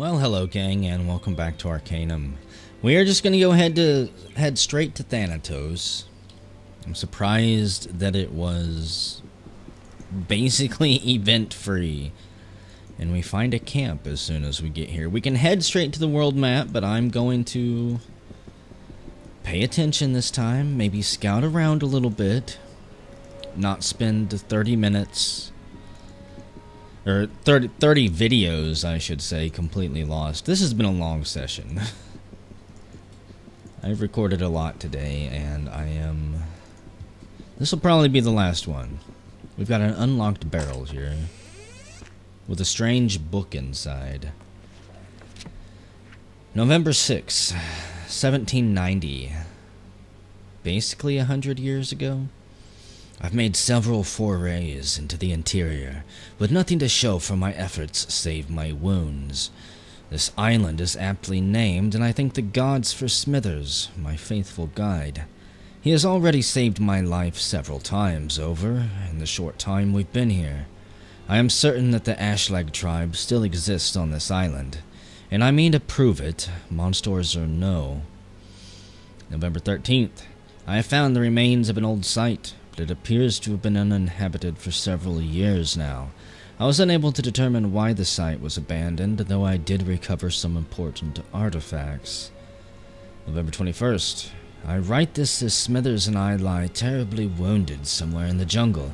Well, hello gang, and welcome back to Arcanum. We are just going to go head straight to Thanatos. I'm surprised that it was basically event-free. And we find a camp as soon as we get here. We can head straight to the world map, but I'm going to pay attention this time. Maybe scout around a little bit. Not spend 30 minutes... or 30 videos, I should say, completely lost. This has been a long session. I've recorded a lot today, and this will probably be the last one. We've got an unlocked barrel here, with a strange book inside. November 6, 1790. Basically 100 years ago. I've made several forays into the interior, with nothing to show for my efforts save my wounds. This island is aptly named, and I thank the gods for Smithers, my faithful guide. He has already saved my life several times over in the short time we've been here. I am certain that the Ashleg tribe still exists on this island, and I mean to prove it, monsters or no. November 13th. I have found the remains of an old site, but it appears to have been uninhabited for several years now. I was unable to determine why the site was abandoned, though I did recover some important artifacts. November 21st. I write this as Smithers and I lie terribly wounded somewhere in the jungle.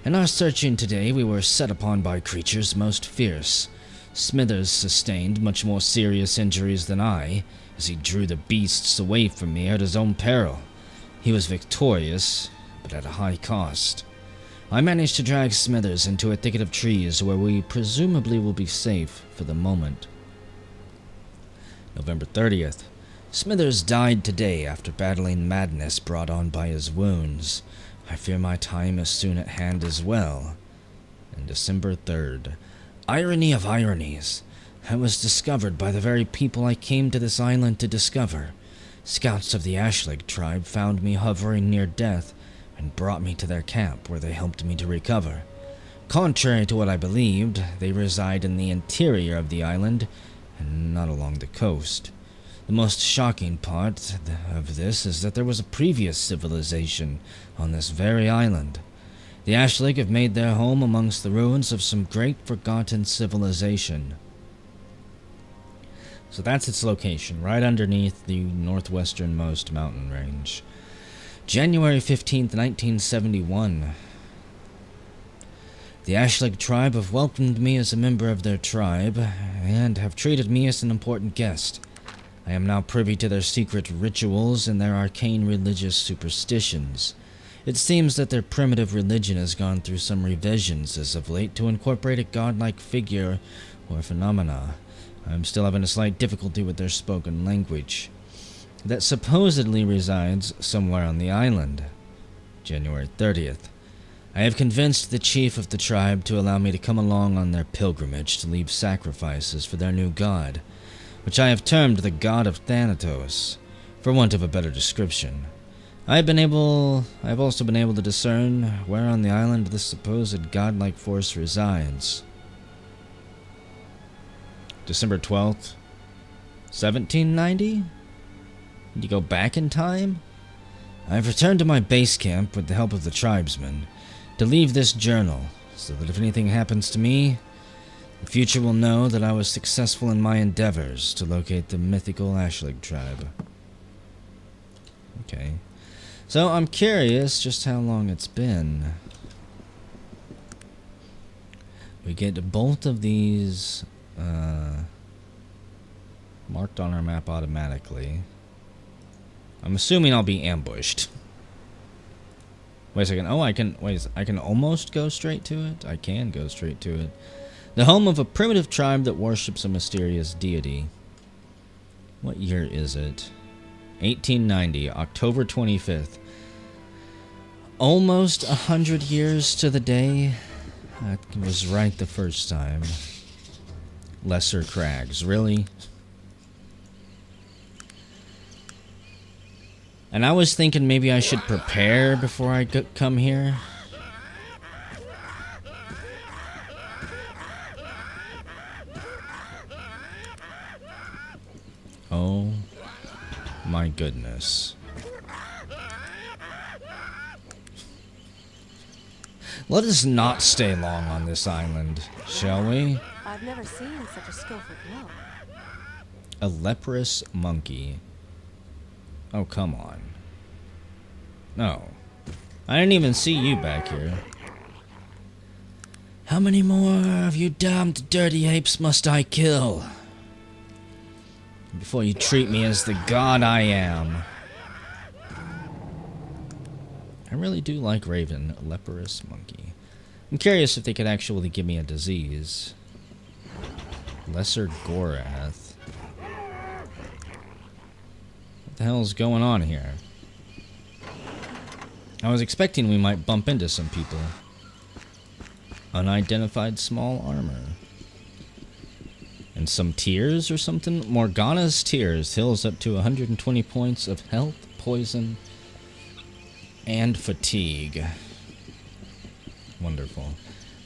In our searching today, we were set upon by creatures most fierce. Smithers sustained much more serious injuries than I, as he drew the beasts away from me at his own peril. He was victorious, but at a high cost. I managed to drag Smithers into a thicket of trees where we presumably will be safe for the moment. November 30th. Smithers died today after battling madness brought on by his wounds. I fear my time is soon at hand as well. And December 3rd. Irony of ironies. I was discovered by the very people I came to this island to discover. Scouts of the Ashleg tribe found me hovering near death and brought me to their camp, where they helped me to recover. Contrary to what I believed, they reside in the interior of the island, and not along the coast. The most shocking part of this is that there was a previous civilization on this very island. The Ashleg have made their home amongst the ruins of some great forgotten civilization. So that's its location, right underneath the northwesternmost mountain range. January 15th, 1971. The Ashleg tribe have welcomed me as a member of their tribe, and have treated me as an important guest. I am now privy to their secret rituals and their arcane religious superstitions. It seems that their primitive religion has gone through some revisions as of late to incorporate a godlike figure or phenomena. I am still having a slight difficulty with their spoken language that supposedly resides somewhere on the island. January 30th. I have convinced the chief of the tribe to allow me to come along on their pilgrimage to leave sacrifices for their new god, which I have termed the god of Thanatos, for want of a better description. I have also been able to discern where on the island this supposed godlike force resides. December 12th, 1790? Did you go back in time? I have returned to my base camp with the help of the tribesmen to leave this journal, so that if anything happens to me, the future will know that I was successful in my endeavors to locate the mythical Ashleg tribe. Okay. So I'm curious just how long it's been. We get both of these marked on our map automatically. I'm assuming I'll be ambushed. Wait a second. Oh, I can almost go straight to it? I can go straight to it. The home of a primitive tribe that worships a mysterious deity. What year is it? 1890, October 25th. Almost 100 years to the day. I was right the first time. Lesser Crags, really? And I was thinking maybe I should prepare before I come here. Oh my goodness. Let us not stay long on this island, shall we? I've never seen such a skillful blow. A leprous monkey. Oh, come on. No. I didn't even see you back here. How many more of you damned dirty apes must I kill before you treat me as the god I am? I really do like Raven, a leprous monkey. I'm curious if they could actually give me a disease. Lesser Gorath. What the hell is going on here? I was expecting we might bump into some people. Unidentified small armor. And some tears or something? Morgana's Tears heals up to 120 points of health, poison, and fatigue. Wonderful.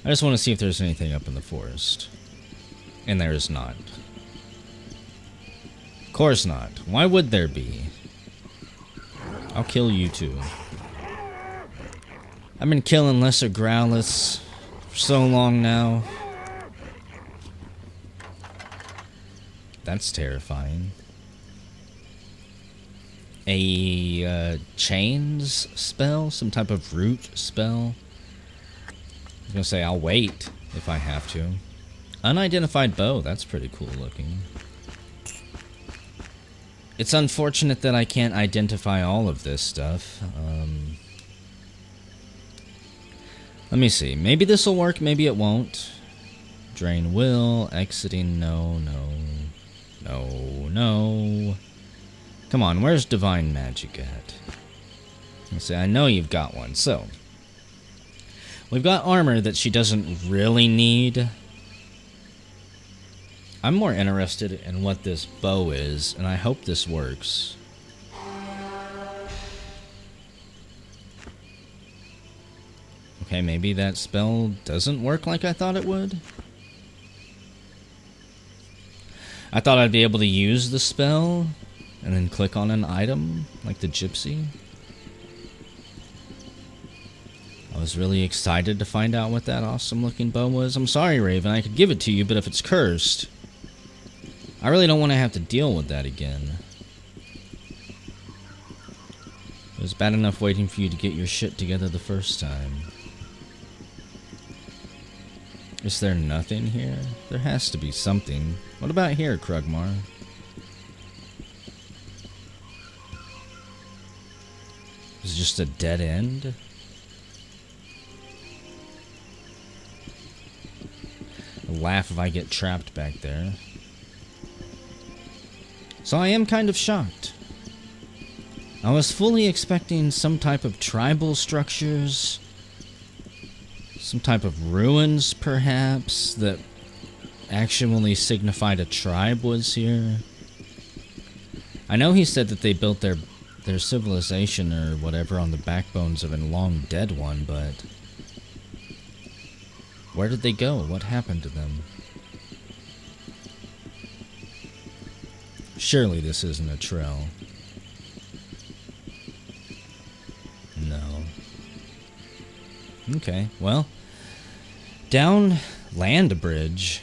I just want to see if there's anything up in the forest. And there is not. Of course not. Why would there be? I'll kill you too. I've been killing lesser growliths for so long now. That's terrifying. A chains spell? Some type of root spell? I was gonna say I'll wait if I have to. Unidentified bow, that's pretty cool looking. It's unfortunate that I can't identify all of this stuff. Let me see. Maybe this will work, maybe it won't. Drain will, exiting, no. Come on, where's Divine Magic at? Let's see, I know you've got one. So, we've got armor that she doesn't really need. I'm more interested in what this bow is, and I hope this works. Okay, maybe that spell doesn't work like I thought it would. I thought I'd be able to use the spell and then click on an item, like the gypsy. I was really excited to find out what that awesome looking bow was. I'm sorry, Raven, I could give it to you, but if it's cursed, I really don't want to have to deal with that again. It was bad enough waiting for you to get your shit together the first time. Is there nothing here? There has to be something. What about here, Krugmar? Is it just a dead end? I'll laugh if I get trapped back there. So I am kind of shocked. I was fully expecting some type of tribal structures, some type of ruins, perhaps, that actually signified a tribe was here. I know he said that they built their civilization or whatever on the backbones of a long dead one, but where did they go? What happened to them? Surely this isn't a trail. No. Okay, well, down Land Bridge,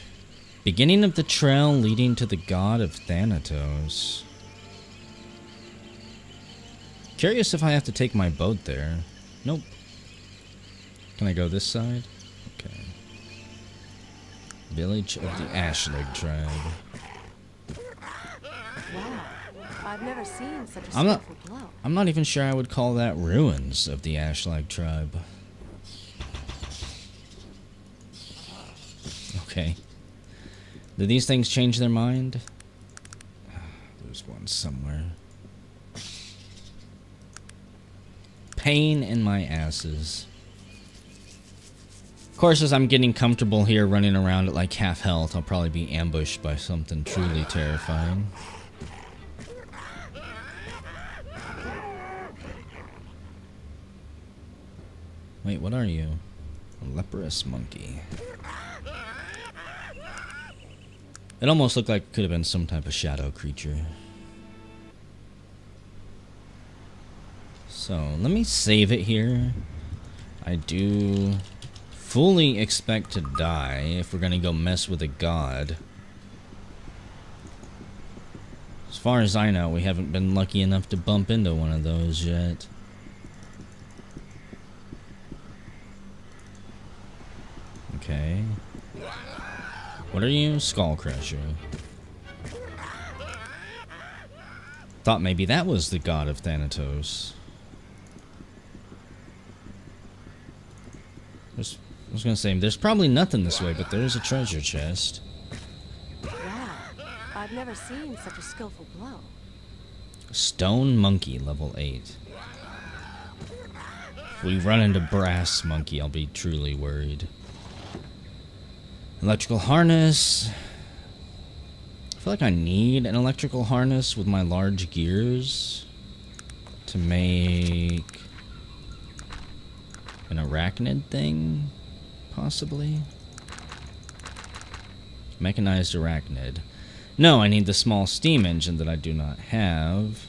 beginning of the trail leading to the god of Thanatos. Curious if I have to take my boat there. Nope. Can I go this side? Okay. Village of the Ashleg tribe. Wow, I've never seen such a skillful blow. I'm not even sure I would call that ruins of the Ashleg tribe. Okay. Do these things change their mind? There's one somewhere. Pain in my asses. Of course, as I'm getting comfortable here running around at like half health, I'll probably be ambushed by something truly terrifying. Wait, what are you? A leprous monkey. It almost looked like it could have been some type of shadow creature. So, let me save it here. I do fully expect to die if we're gonna go mess with a god. As far as I know, we haven't been lucky enough to bump into one of those yet. Okay. What are you? Skull Crusher. Thought maybe that was the god of Thanatos. I was gonna say, there's probably nothing this way, but there's a treasure chest. Wow, I've never seen such a skillful blow. Stone Monkey, level 8. If we run into Brass Monkey, I'll be truly worried. Electrical harness. I feel like I need an electrical harness with my large gears to make an arachnid thing, possibly. Mechanized arachnid. No, I need the small steam engine that I do not have.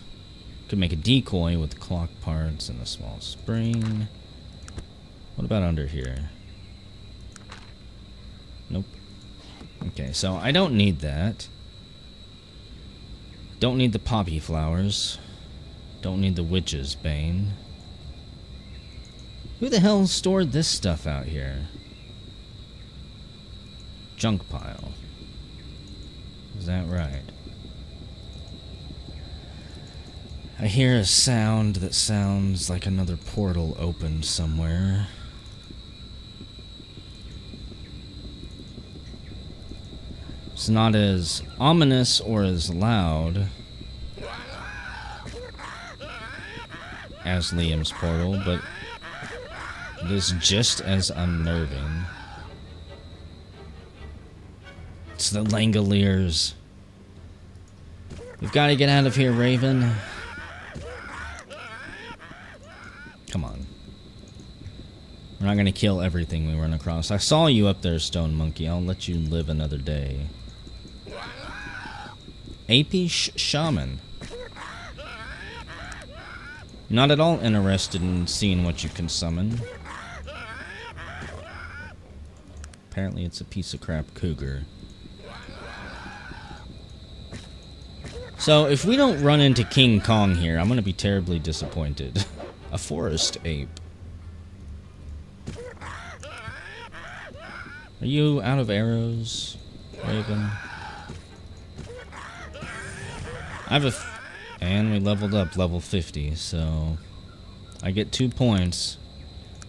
Could make a decoy with clock parts and a small spring. What about under here? Nope. Okay, so I don't need that. Don't need the poppy flowers. Don't need the witch's bane. Who the hell stored this stuff out here? Junk pile. Is that right? I hear a sound that sounds like another portal opened somewhere. It's not as ominous or as loud as Liam's portal, but it is just as unnerving. It's the Langoliers. We've got to get out of here, Raven. Come on. We're not going to kill everything we run across. I saw you up there, Stone Monkey. I'll let you live another day. AP Shaman. Not at all interested in seeing what you can summon. Apparently it's a piece of crap cougar. So, if we don't run into King Kong here, I'm going to be terribly disappointed. A forest ape. Are you out of arrows, Raven? I have and we leveled up, level 50, so I get 2 points.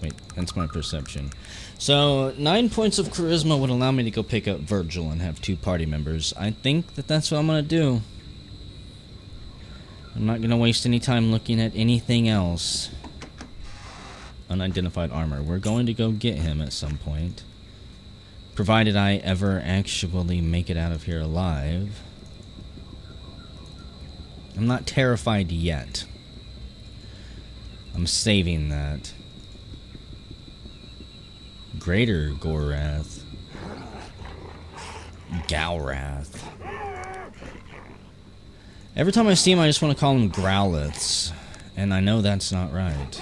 Wait, that's my perception. So, 9 points of charisma would allow me to go pick up Virgil and have 2 party members. I think that that's what I'm going to do. I'm not going to waste any time looking at anything else. Unidentified armor. We're going to go get him at some point. Provided I ever actually make it out of here alive. I'm not terrified yet. I'm saving that. Greater Gorath. Galrath. Every time I see him, I just want to call him Growliths. And I know that's not right.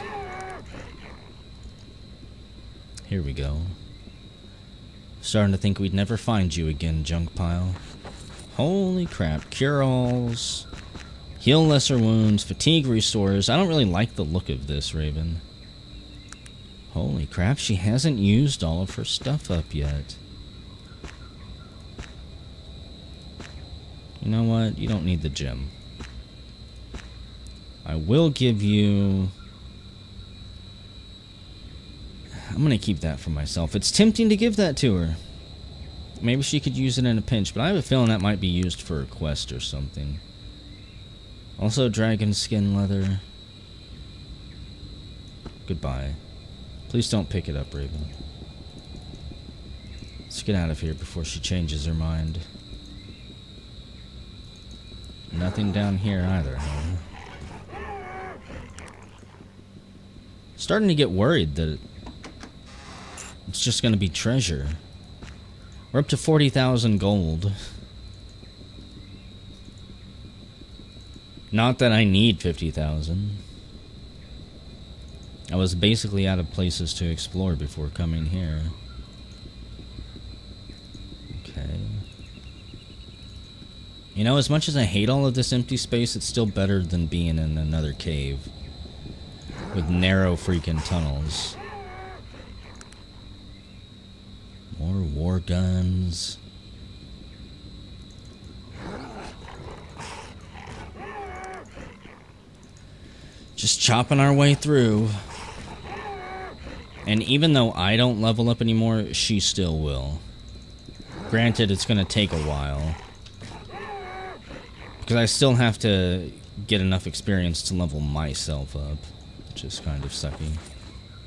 Here we go. Starting to think we'd never find you again, junk pile. Holy crap. Cure-alls. Heal lesser wounds. Fatigue restores. I don't really like the look of this, Raven. Holy crap, she hasn't used all of her stuff up yet. You know what? You don't need the gem. I will give you... I'm going to keep that for myself. It's tempting to give that to her. Maybe she could use it in a pinch, but I have a feeling that might be used for a quest or something. Also, dragon skin leather. Goodbye. Please don't pick it up, Raven. Let's get out of here before she changes her mind. Nothing down here either, huh? Starting to get worried that it's just going to be treasure. We're up to 40,000 gold. Not that I need 50,000. I was basically out of places to explore before coming here. Okay. You know, as much as I hate all of this empty space, it's still better than being in another cave with narrow freaking tunnels. More war guns. Just chopping our way through. And even though I don't level up anymore, she still will. Granted, it's going to take a while. Because I still have to get enough experience to level myself up. Which is kind of sucky.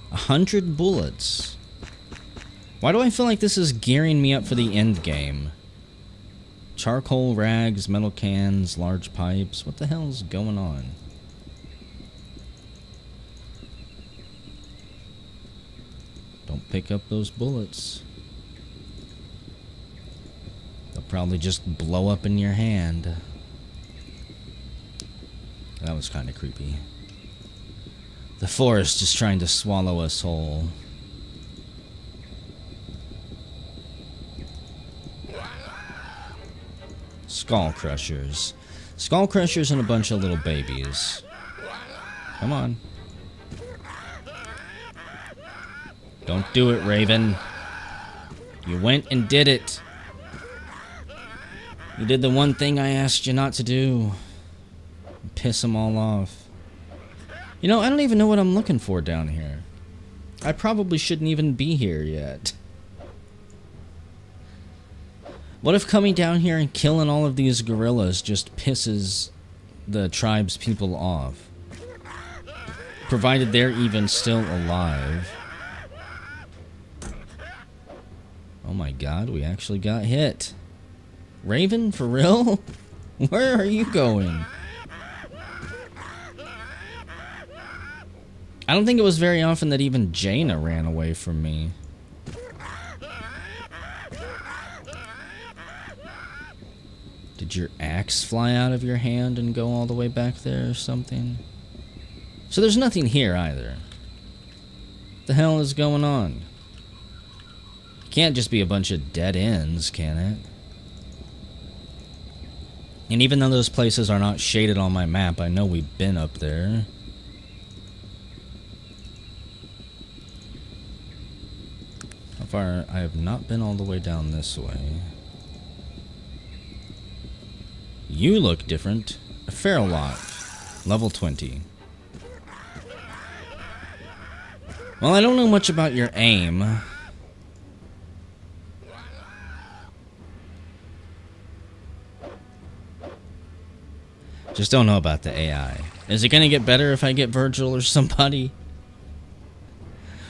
100 bullets. Why do I feel like this is gearing me up for the end game? Charcoal rags, metal cans, large pipes. What the hell's going on? Don't pick up those bullets. They'll probably just blow up in your hand. That was kind of creepy. The forest is trying to swallow us whole. Skull crushers. Skull crushers and a bunch of little babies. Come on. Don't do it, Raven. You went and did it. You did the one thing I asked you not to do. Piss them all off. You know, I don't even know what I'm looking for down here. I probably shouldn't even be here yet. What if coming down here and killing all of these gorillas just pisses the tribe's people off? Provided they're even still alive. Oh my god, we actually got hit. Raven, for real? Where are you going? I don't think it was very often that even Jaina ran away from me. Did your axe fly out of your hand and go all the way back there or something? So there's nothing here either. What the hell is going on? Can't just be a bunch of dead ends, can it? And even though those places are not shaded on my map, I know we've been up there. How far? I have not been all the way down this way. You look different. A feral lot. Level 20. Well, I don't know much about your aim. Just don't know about the AI. Is it gonna get better if I get Virgil or somebody?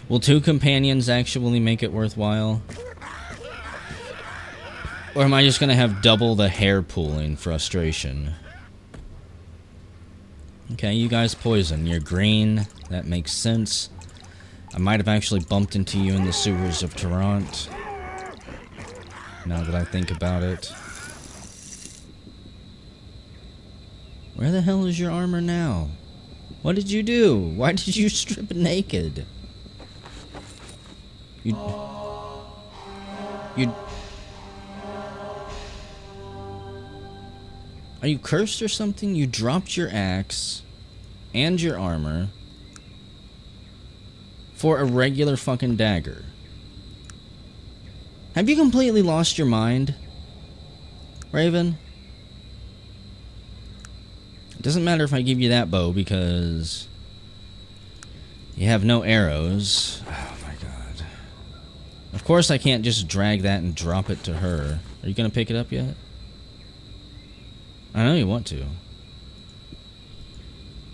Will 2 companions actually make it worthwhile? Or am I just gonna have double the hair pooling frustration? Okay, you guys poison. You're green. That makes sense. I might have actually bumped into you in the sewers of Toronto. Now that I think about it. Where the hell is your armor now? What did you do? Why did you strip naked? You... Are you cursed or something? You dropped your axe and your armor for a regular fucking dagger. Have you completely lost your mind, Raven? It doesn't matter if I give you that bow because you have no arrows. Oh my god. Of course I can't just drag that and drop it to her. Are you gonna pick it up yet? I know you want to.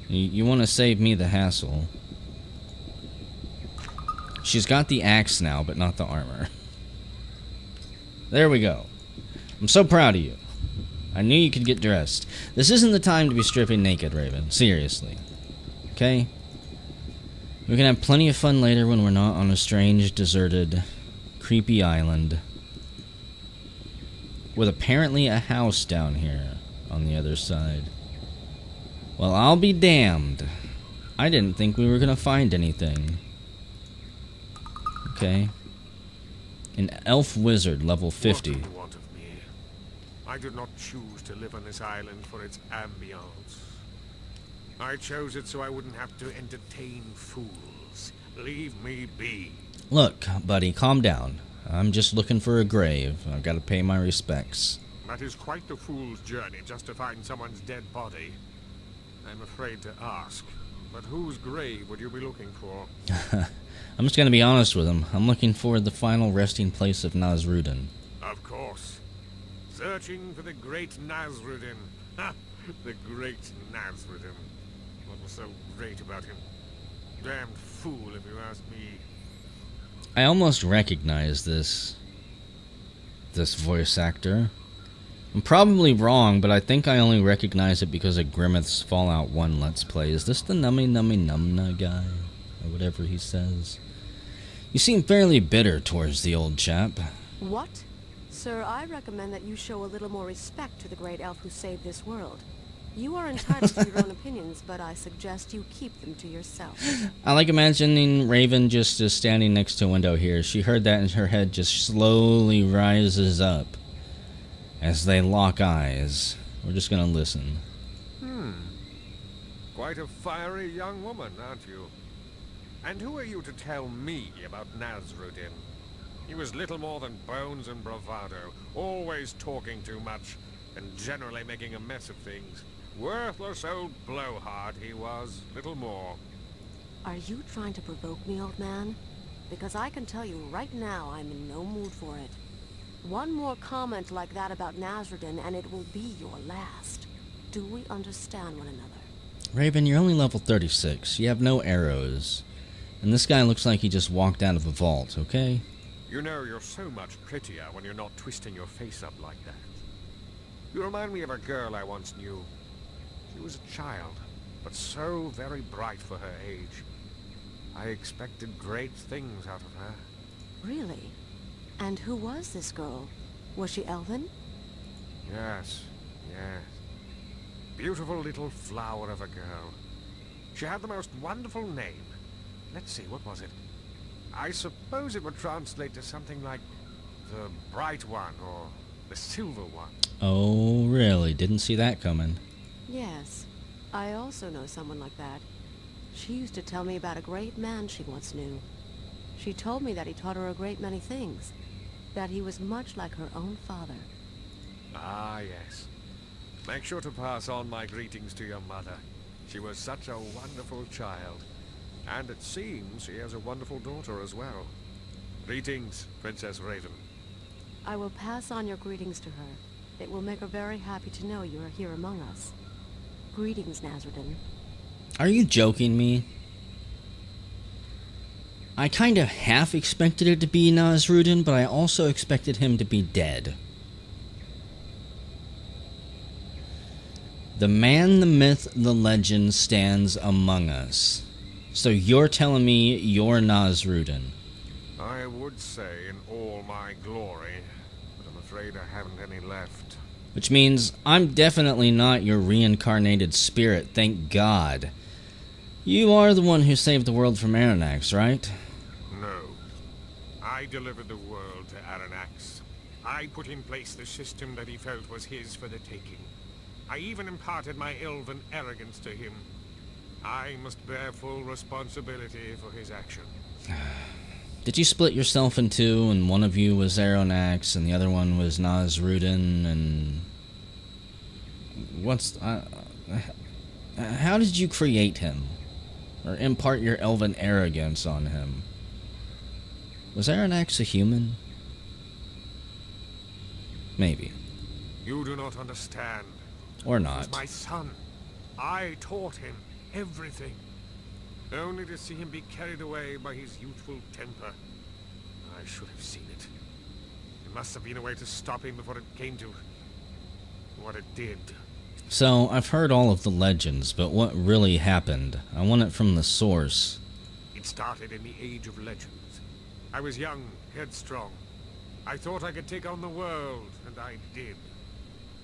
You want to save me the hassle. She's got the axe now, but not the armor. There we go. I'm so proud of you. I knew you could get dressed. This isn't the time to be stripping naked, Raven. Seriously. Okay? We can have plenty of fun later when we're not on a strange, deserted, creepy island. With apparently a house down here on the other side. Well, I'll be damned. I didn't think we were gonna find anything. Okay. An elf wizard, level 50. What do you want of me? I did not choose to live on this island for its ambience. I chose it so I wouldn't have to entertain fools. Leave me be. Look, buddy, calm down. I'm just looking for a grave. I've got to pay my respects. That is quite the fool's journey just to find someone's dead body. I'm afraid to ask, but whose grave would you be looking for? I'm just gonna be honest with him. I'm looking for the final resting place of Nasrudin. Of course. Searching for the great Nasrudin. Ha! The great Nasrudin. What was so great about him? Damned fool, if you ask me. I almost recognize this voice actor. I'm probably wrong, but I think I only recognize it because of Grimmeth's Fallout 1 Let's Play. Is this the Nummy Nummy Numna guy? Or whatever he says. You seem fairly bitter towards the old chap. What? Sir, I recommend that you show a little more respect to the great elf who saved this world. You are entitled to your own opinions, but I suggest you keep them to yourself. I like imagining Raven just standing next to a window here. She heard that and her head just slowly rises up as they lock eyes. We're just gonna listen. Quite a fiery young woman, aren't you? And who are you to tell me about Nasrudin? He was little more than bones and bravado, always talking too much, and generally making a mess of things. Worthless old blowhard he was, little more. Are you trying to provoke me, old man? Because I can tell you right now I'm in no mood for it. One more comment like that about Nasrudin and it will be your last. Do we understand one another? Raven, you're only level 36. You have no arrows. And this guy looks like he just walked out of a vault, okay? You know, you're so much prettier when you're not twisting your face up like that. You remind me of a girl I once knew. She was a child, but so very bright for her age. I expected great things out of her. Really? And who was this girl? Was she elven? Yes, yes. Beautiful little flower of a girl. She had the most wonderful name. Let's see, what was it? I suppose it would translate to something like the Bright One or the Silver One. Oh, really? Didn't see that coming. Yes. I also know someone like that. She used to tell me about a great man she once knew. She told me that he taught her a great many things. That he was much like her own father. Ah, yes. Make sure to pass on my greetings to your mother. She was such a wonderful child. And it seems she has a wonderful daughter as well. Greetings, Princess Raven. I will pass on your greetings to her. It will make her very happy to know you are here among us. Greetings, Nasrudin. Are you joking me? I kind of half expected it to be Nasrudin, but I also expected him to be dead. The man, the myth, the legend stands among us. So you're telling me you're Nasrudin? I would say in all my glory, but I'm afraid I haven't any left. Which means I'm definitely not your reincarnated spirit, thank God. You are the one who saved the world from Aranax, right? No. I delivered the world to Aranax. I put in place the system that he felt was his for the taking. I even imparted my elven arrogance to him. I must bear full responsibility for his action. Did you split yourself in two, and one of you was Aranax, and the other one was Nasrudin, and... how did you create him? Or impart your elven arrogance on him? Was Aranax a human? Maybe. You do not understand. Or He not. was my son. I taught him everything. Only to see him be carried away by his youthful temper. I should have seen it. There must have been a way to stop him before it came to what it did. So, I've heard all of the legends, but what really happened? I want it from the source. It started in the Age of Legends. I was young, headstrong. I thought I could take on the world, and I did.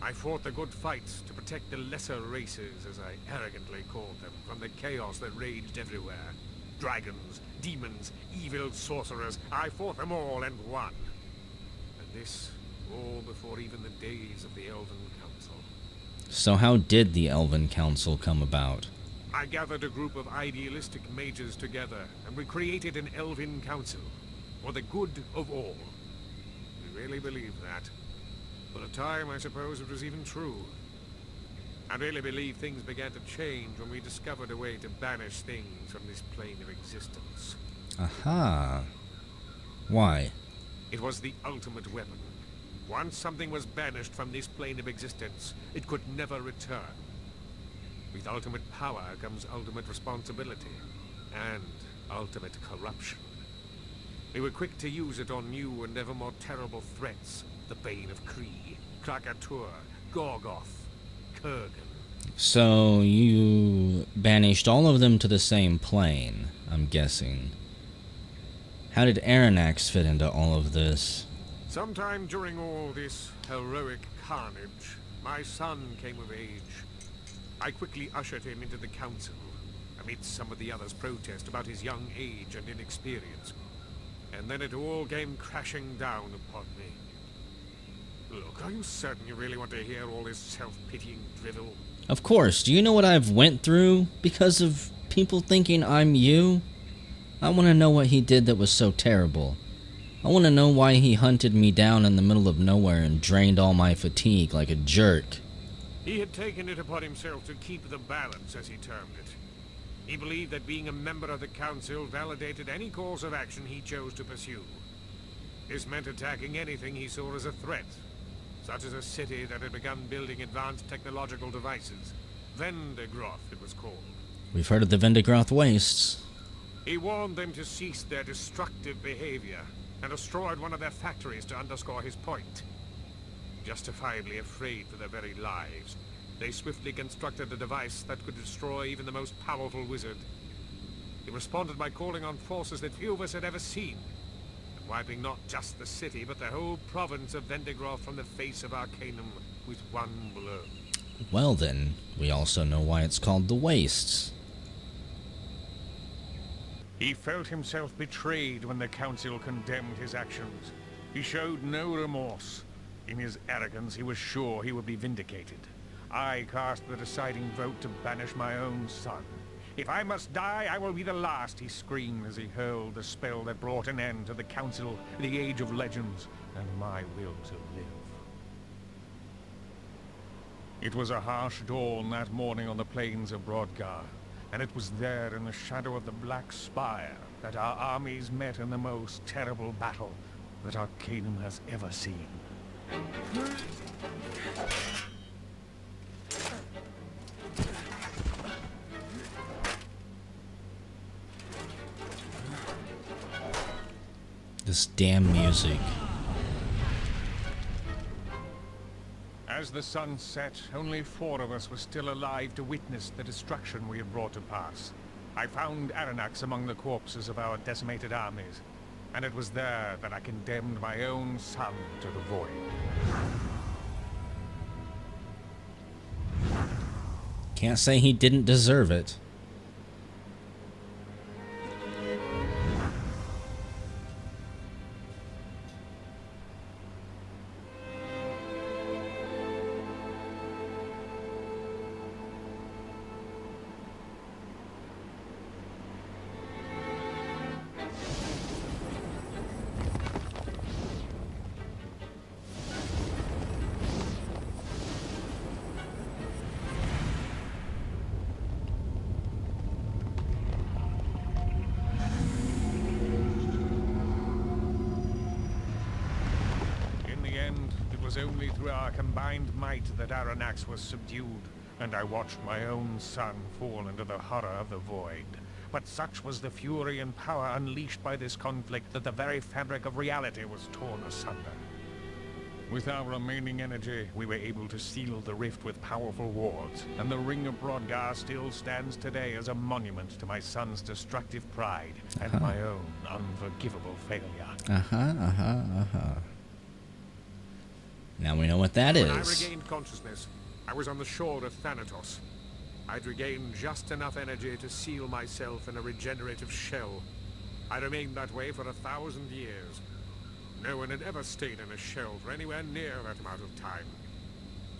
I fought the good fights to protect the lesser races, as I arrogantly called them, from the chaos that raged everywhere. Dragons, demons, evil sorcerers, I fought them all and won. And this, all before even the days of the Elven Council. So how did the Elven Council come about? I gathered a group of idealistic mages together, and we created an Elven Council, for the good of all. We really believed that. For a time, I suppose it was even true. I really believe things began to change when we discovered a way to banish things from this plane of existence. Aha. Why? It was the ultimate weapon. Once something was banished from this plane of existence, it could never return. With ultimate power comes ultimate responsibility, and ultimate corruption. We were quick to use it on new and ever more terrible threats. The Bane of Kree, Krakatur, Gorgoth, Kurgan. So you banished all of them to the same plane, I'm guessing. How did Aranax fit into all of this? Sometime during all this heroic carnage, my son came of age. I quickly ushered him into the council, amidst some of the others' protest about his young age and inexperience. And then it all came crashing down upon me. Look, are you certain you really want to hear all this self-pitying drivel? Of course. Do you know what I've went through because of people thinking I'm you? I want to know what he did that was so terrible. I want to know why he hunted me down in the middle of nowhere and drained all my fatigue like a jerk. He had taken it upon himself to keep the balance, as he termed it. He believed that being a member of the Council validated any course of action he chose to pursue. This meant attacking anything he saw as a threat, such as a city that had begun building advanced technological devices. Vendigroth, it was called. We've heard of the Vendigroth Wastes. He warned them to cease their destructive behavior, and destroyed one of their factories to underscore his point. Justifiably afraid for their very lives, they swiftly constructed a device that could destroy even the most powerful wizard. He responded by calling on forces that few of us had ever seen, and wiping not just the city, but the whole province of Vendigroth from the face of Arcanum with one blow. Well then, we also know why it's called the Wastes. He felt himself betrayed when the Council condemned his actions. He showed no remorse. In his arrogance, he was sure he would be vindicated. I cast the deciding vote to banish my own son. If I must die, I will be the last, he screamed as he hurled the spell that brought an end to the Council, the Age of Legends, and my will to live. It was a harsh dawn that morning on the plains of Brodgar, and it was there in the shadow of the Black Spire that our armies met in the most terrible battle that Arcanum has ever seen. This damn music. As the sun set, only 4 of us were still alive to witness the destruction we had brought to pass. I found Aranax among the corpses of our decimated armies, and it was there that I condemned my own son to the void. Can't say he didn't deserve it. Only through our combined might that Aranax was subdued, and I watched my own son fall into the horror of the void. But such was the fury and power unleashed by this conflict that the very fabric of reality was torn asunder. With our remaining energy, we were able to seal the rift with powerful wards, and the Ring of Brodgar still stands today as a monument to my son's destructive pride and my own unforgivable failure. Now we know what that When I is. regained consciousness, I was on the shore of Thanatos. I'd regained just enough energy to seal myself in a regenerative shell. I remained that way for 1,000 years. No one had ever stayed in a shell for anywhere near that amount of time.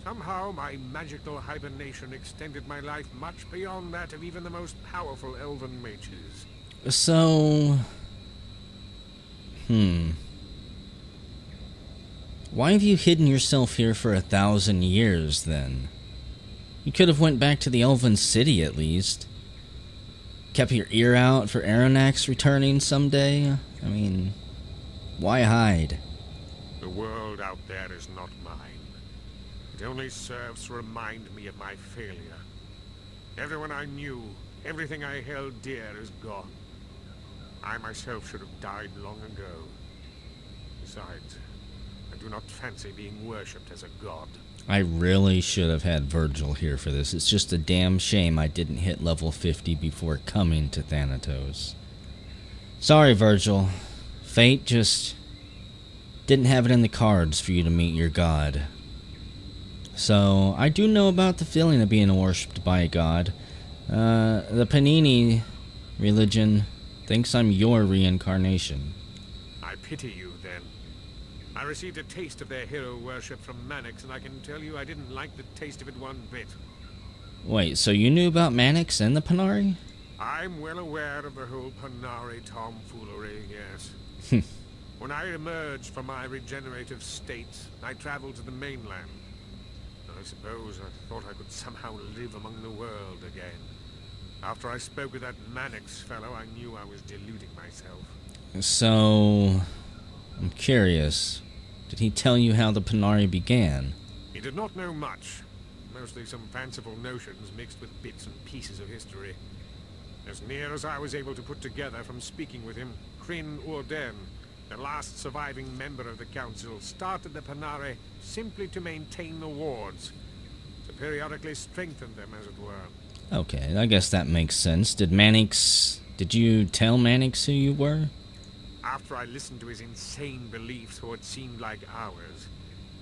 Somehow, my magical hibernation extended my life much beyond that of even the most powerful elven mages. So... Why have you hidden yourself here for 1,000 years, then? You could have went back to the Elven City, at least. Kept your ear out for Aronnax returning someday. I mean, why hide? The world out there is not mine. It only serves to remind me of my failure. Everyone I knew, everything I held dear is gone. I myself should have died long ago. Besides, I do not fancy being worshipped as a god. I really should have had Virgil here for this. It's just a damn shame I didn't hit level 50 before coming to Thanatos. Sorry, Virgil. Fate just didn't have it in the cards for you to meet your god. So, I do know about the feeling of being worshipped by a god. The Panini religion thinks I'm your reincarnation. I pity you, then. I received a taste of their hero worship from Mannix, and I can tell you I didn't like the taste of it one bit. Wait, so you knew about Mannix and the Panari? I'm well aware of the whole Panari tomfoolery, yes. When I emerged from my regenerative state, I traveled to the mainland. I suppose I thought I could somehow live among the world again. After I spoke with that Mannix fellow, I knew I was deluding myself. So, I'm curious. Did he tell you how the Panari began? He did not know much. Mostly some fanciful notions mixed with bits and pieces of history. As near as I was able to put together from speaking with him, Kryn Urden, the last surviving member of the council, started the Panari simply to maintain the wards, to periodically strengthen them, as it were. Okay, I guess that makes sense. Did you tell Mannix who you were? After I listened to his insane beliefs for what seemed like hours,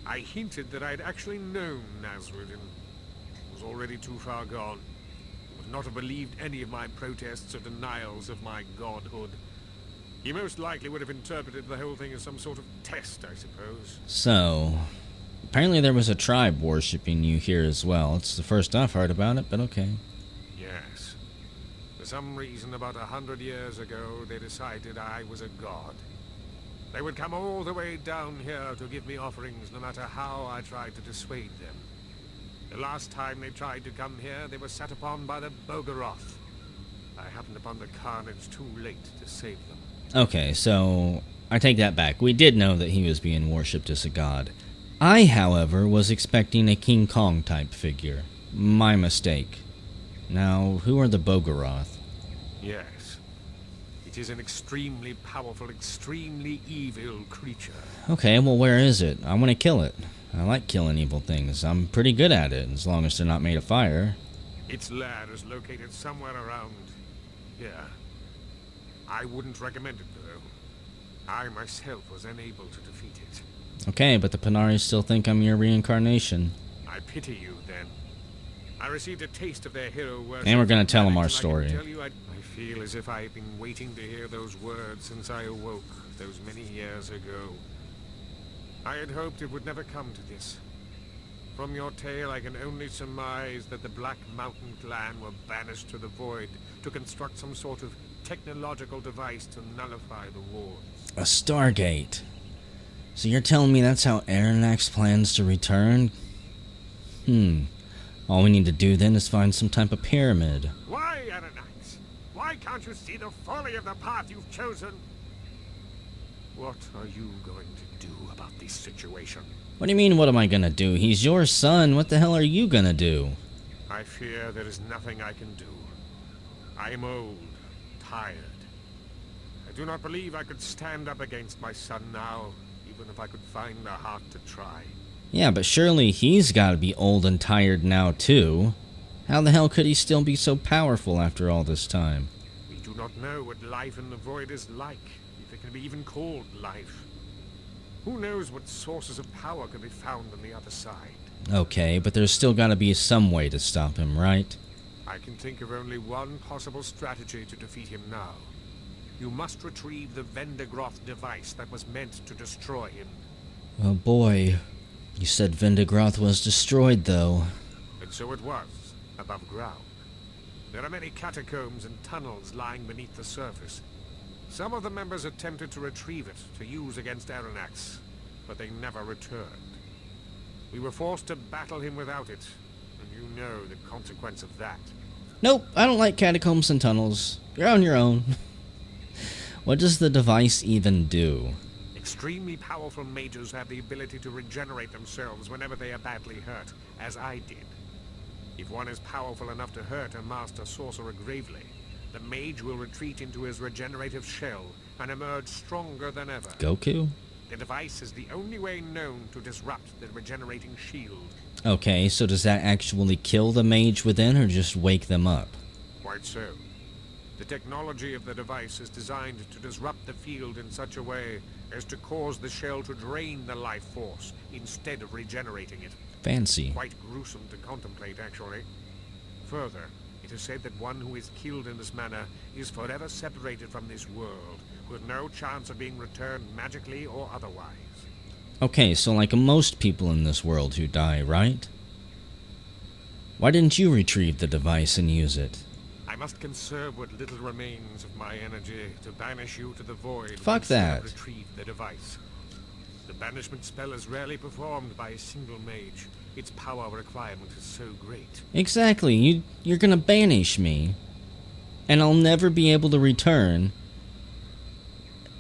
I hinted that I'd actually known Nasruddin. Was already too far gone. Would not have believed any of my protests or denials of my godhood. He most likely would have interpreted the whole thing as some sort of test, I suppose. So, apparently there was a tribe worshipping you here as well. It's the first I've heard about it, but okay. Yes. For some reason, about 100 years ago, they decided I was a god. They would come all the way down here to give me offerings, no matter how I tried to dissuade them. The last time they tried to come here, they were set upon by the Bogaroth. I happened upon the carnage too late to save them. Okay, so I take that back. We did know that he was being worshipped as a god. I, however, was expecting a King Kong type figure. My mistake. Now, who are the Bogaroth? Yes. It is an extremely powerful, extremely evil creature. Okay, well, where is it? I want to kill it. I like killing evil things. I'm pretty good at it, as long as they're not made of fire. Its lair is located somewhere around here. I wouldn't recommend it, though. I myself was unable to defeat it. Okay, but the Panari still think I'm your reincarnation. I pity you, then. I received a taste of their hero worship. And we're gonna tell them our and I can story. tell you, I feel as if I've been waiting to hear those words since I awoke those many years ago. I had hoped it would never come to this. From your tale, I can only surmise that the Black Mountain clan were banished to the void to construct some sort of technological device to nullify the wards. A Stargate. So you're telling me that's how Aronnax plans to return? All we need to do then is find some type of pyramid. Why, Aronnax? Why can't you see the folly of the path you've chosen? What are you going to do about this situation? What do you mean, what am I gonna do? He's your son. What the hell are you gonna do? I fear there is nothing I can do. I am old, tired. I do not believe I could stand up against my son now, even if I could find the heart to try. Yeah, but surely he's gotta be old and tired now, too. How the hell could he still be so powerful after all this time? We do not know what life in the void is like, if it can be even called life. Who knows what sources of power could be found on the other side? Okay, but there's still gotta be some way to stop him, right? I can think of only one possible strategy to defeat him now. You must retrieve the Vendigroth device that was meant to destroy him. Oh boy. You said Vendigroth was destroyed, though. And so it was, above ground. There are many catacombs and tunnels lying beneath the surface. Some of the members attempted to retrieve it to use against Aranax, but they never returned. We were forced to battle him without it, and you know the consequence of that. Nope, I don't like catacombs and tunnels. You're on your own. What does the device even do? Extremely powerful mages have the ability to regenerate themselves whenever they are badly hurt, as I did. If one is powerful enough to hurt a master sorcerer gravely, the mage will retreat into his regenerative shell and emerge stronger than ever. Goku? The device is the only way known to disrupt the regenerating shield. Okay, so does that actually kill the mage within, or just wake them up? Quite so. The technology of the device is designed to disrupt the field in such a way as to cause the shell to drain the life force instead of regenerating it. Fancy. Quite gruesome to contemplate, actually. Further, it is said that one who is killed in this manner is forever separated from this world, with no chance of being returned magically or otherwise. Okay, so like most people in this world who die, right? Why didn't you retrieve the device and use it? I must conserve what little remains of my energy to banish you to the void. Fuck once I have that. retrieved the device. The banishment spell is rarely performed by a single mage. Its power requirement is so great. Exactly, you're gonna banish me. And I'll never be able to return.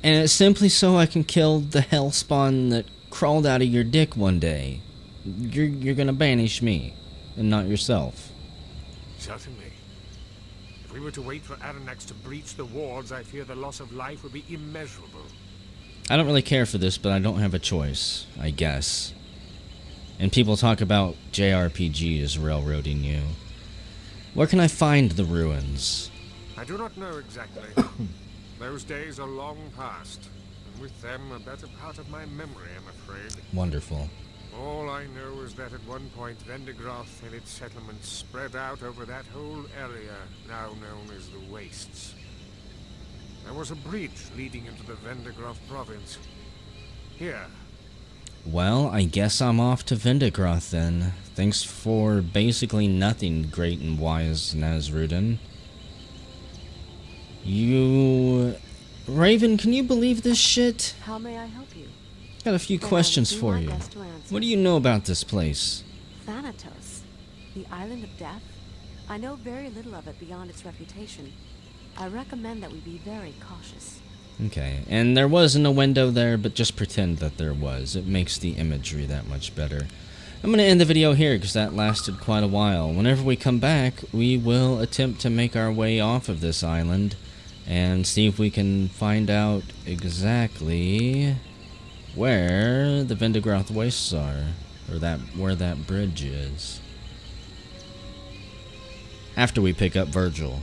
And it's simply so I can kill the hellspawn that crawled out of your dick one day. You're gonna banish me, and not yourself. Certainly. If we were to wait for Aranax to breach the wards, I fear the loss of life would be immeasurable. I don't really care for this, but I don't have a choice, I guess. And people talk about JRPGs railroading you. Where can I find the ruins? I do not know exactly. Those days are long past, and with them a better part of my memory, I'm afraid. Wonderful. All I know is that at one point Vendigroth and its settlements spread out over that whole area, now known as the Wastes. There was a bridge leading into the Vendigroth province. Here. Well, I guess I'm off to Vendigroth then. Thanks for basically nothing, great and wise Nasrudin. Raven, can you believe this shit? How may I help you? Got a few questions for you. What do you know about this place? Thanatos, the island of death? I know very little of it beyond its reputation. I recommend that we be very cautious. Okay, and there wasn't a window there, but just pretend that there was. It makes the imagery that much better. I'm going to end the video here because that lasted quite a while. Whenever we come back, we will attempt to make our way off of this island and see if we can find out exactly where the Vendigroth Wastes are, or where that bridge is. After we pick up Virgil.